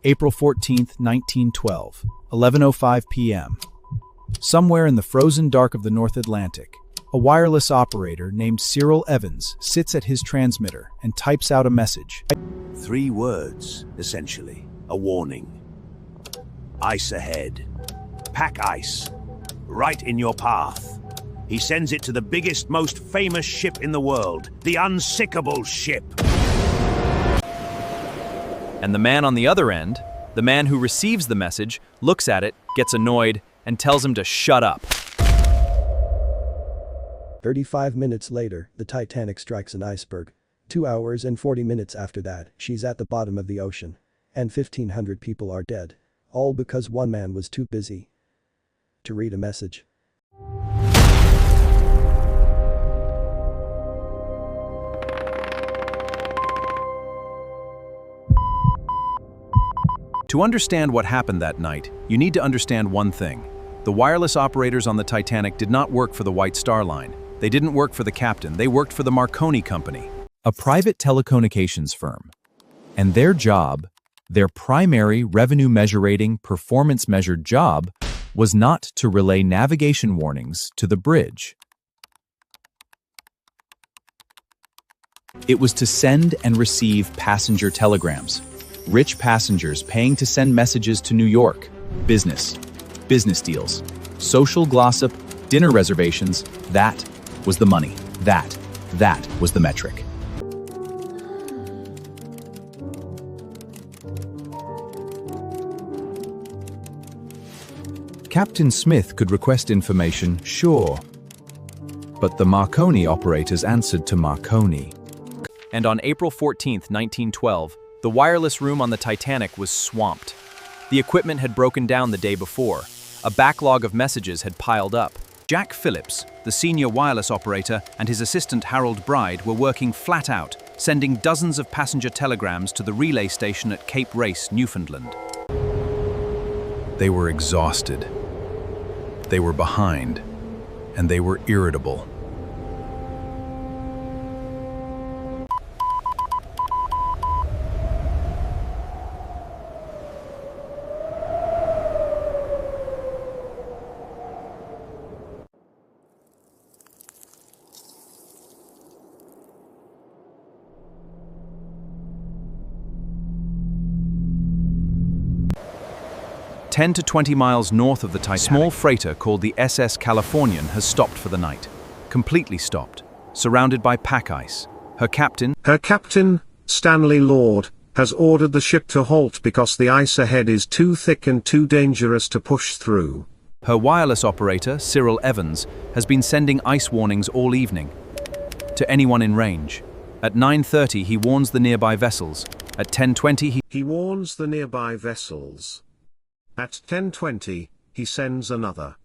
April 14th, 1912, 11:05 p.m. Somewhere in the frozen dark of the North Atlantic, a wireless operator named Cyril Evans sits at his transmitter and types out a message. 3 words, essentially. A warning. Ice ahead. Pack ice. Right in your path. He sends it to the biggest, most famous ship in the world, the Unsinkable Ship. And the man on the other end, the man who receives the message, looks at it, gets annoyed, and tells him to shut up. 35 minutes later, the Titanic strikes an iceberg. 2 hours and 40 minutes after that, she's at the bottom of the ocean. And 1,500 people are dead. All because one man was too busy to read a message. To understand what happened that night, you need to understand one thing. The wireless operators on the Titanic did not work for the White Star Line. They didn't work for the captain, they worked for the Marconi Company, a private telecommunications firm. And their job, their primary revenue measuring, performance measured job, was not to relay navigation warnings to the bridge. It was to send and receive passenger telegrams. Rich passengers paying to send messages to New York. Business deals, social gossip, dinner reservations. That was the money. That was the metric. Captain Smith could request information, sure. But the Marconi operators answered to Marconi. And on April 14th, 1912, the wireless room on the Titanic was swamped. The equipment had broken down the day before. A backlog of messages had piled up. Jack Phillips, the senior wireless operator, and his assistant Harold Bride were working flat out, sending dozens of passenger telegrams to the relay station at Cape Race, Newfoundland. They were exhausted. They were behind, and they were irritable. "10 to 20 miles north of the Titanic, a small freighter called the SS Californian has stopped for the night. Completely stopped, surrounded by pack ice. Her captain, Stanley Lord, has ordered the ship to halt because the ice ahead is too thick and too dangerous to push through. Her wireless operator, Cyril Evans, has been sending ice warnings all evening to anyone in range. At 9:30 he warns the nearby vessels. At 10:20 he warns the nearby vessels. At 10:20, he sends another.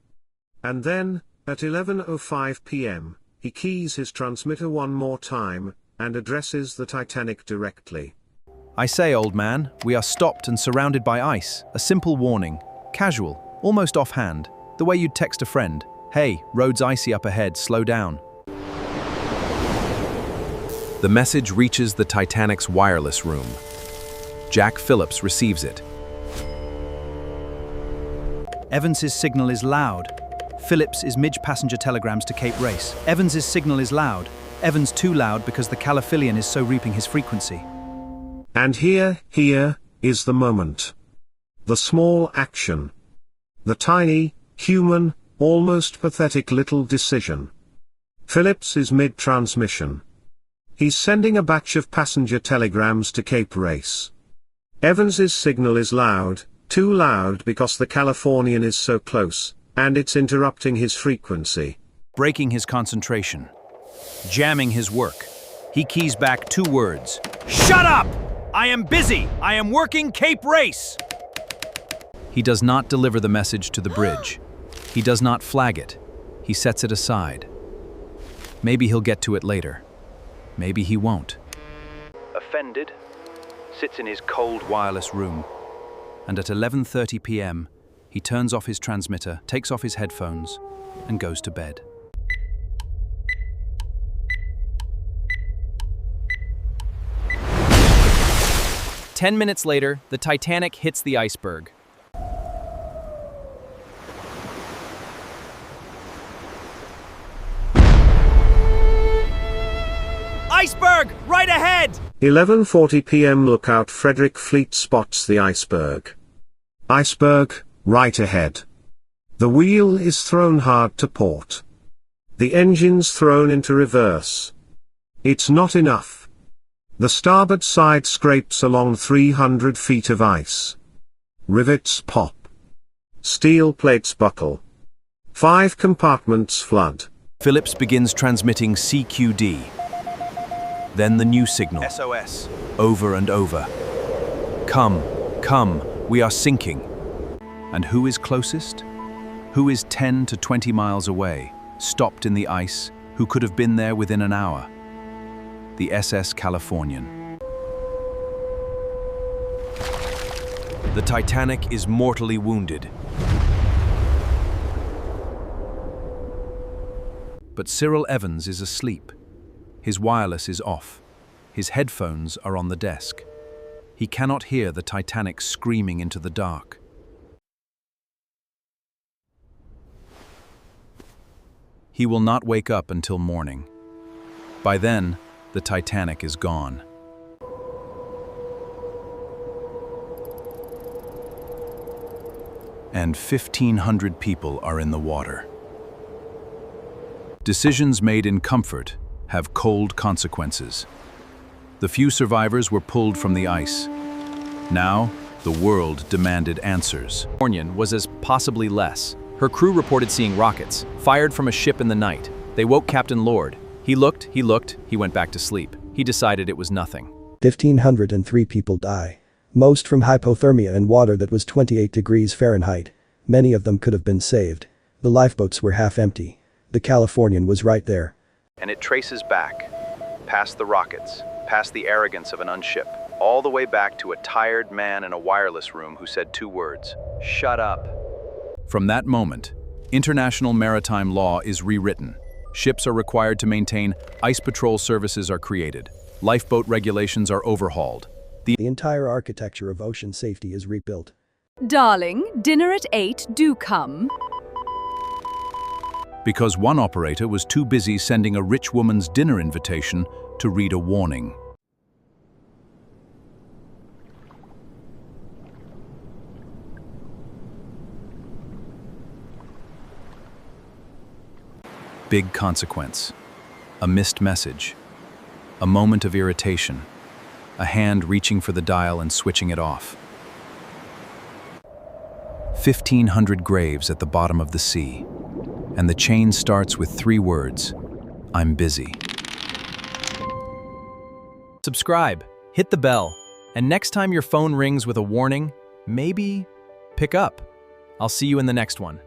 And then, at 11:05 p.m., he keys his transmitter one more time, and addresses the Titanic directly. I say, old man, we are stopped and surrounded by ice. A simple warning. Casual, almost offhand. The way you'd text a friend. Hey, road's icy up ahead, slow down. The message reaches the Titanic's wireless room. Jack Phillips receives it. Evans's signal is loud. Phillips is mid-passenger telegrams to Cape Race. Evans's signal is loud. Evans too loud because the Californian is so reaping his frequency. And here is the moment. The small action. The tiny, human, almost pathetic little decision. Phillips is mid-transmission. He's sending a batch of passenger telegrams to Cape Race. Evans's signal is loud. Too loud because the Californian is so close, and it's interrupting his frequency. Breaking his concentration. Jamming his work. He keys back 2 words. Shut up! I am busy! I am working Cape Race! He does not deliver the message to the bridge. He does not flag it. He sets it aside. Maybe he'll get to it later. Maybe he won't. Offended, sits in his cold wireless room. And at 11:30 p.m., he turns off his transmitter, takes off his headphones, and goes to bed. 10 minutes later, the Titanic hits the iceberg. Iceberg! Right ahead! 11:40 p.m. Lookout Frederick Fleet spots the iceberg. Iceberg, right ahead. The wheel is thrown hard to port. The engine's thrown into reverse. It's not enough. The starboard side scrapes along 300 feet of ice. Rivets pop. Steel plates buckle. 5 compartments flood. Phillips begins transmitting CQD. Then the new signal. SOS. Over and over. Come, come, we are sinking. And who is closest? Who is 10 to 20 miles away, stopped in the ice, who could have been there within an hour? The SS Californian. The Titanic is mortally wounded. But Cyril Evans is asleep. His wireless is off. His headphones are on the desk. He cannot hear the Titanic screaming into the dark. He will not wake up until morning. By then, the Titanic is gone. And 1,500 people are in the water. Decisions made in comfort have cold consequences. The few survivors were pulled from the ice. Now, the world demanded answers. Californian was as possibly less. Her crew reported seeing rockets, fired from a ship in the night. They woke Captain Lord. He looked, he went back to sleep. He decided it was nothing. 1,503 people die. Most from hypothermia in water that was 28 degrees Fahrenheit. Many of them could have been saved. The lifeboats were half empty. The Californian was right there. And it traces back, past the rockets, past the arrogance of an unship, all the way back to a tired man in a wireless room who said 2 words, "Shut up." From that moment, international maritime law is rewritten. Ships are required to maintain, ice patrol services are created, lifeboat regulations are overhauled. The entire architecture of ocean safety is rebuilt. Darling, dinner at 8, do come. Because one operator was too busy sending a rich woman's dinner invitation to read a warning. Big consequence. A missed message. A moment of irritation. A hand reaching for the dial and switching it off. 1,500 graves at the bottom of the sea. And the chain starts with 3 words, "I'm busy." Subscribe, hit the bell, and next time your phone rings with a warning, maybe pick up. I'll see you in the next one.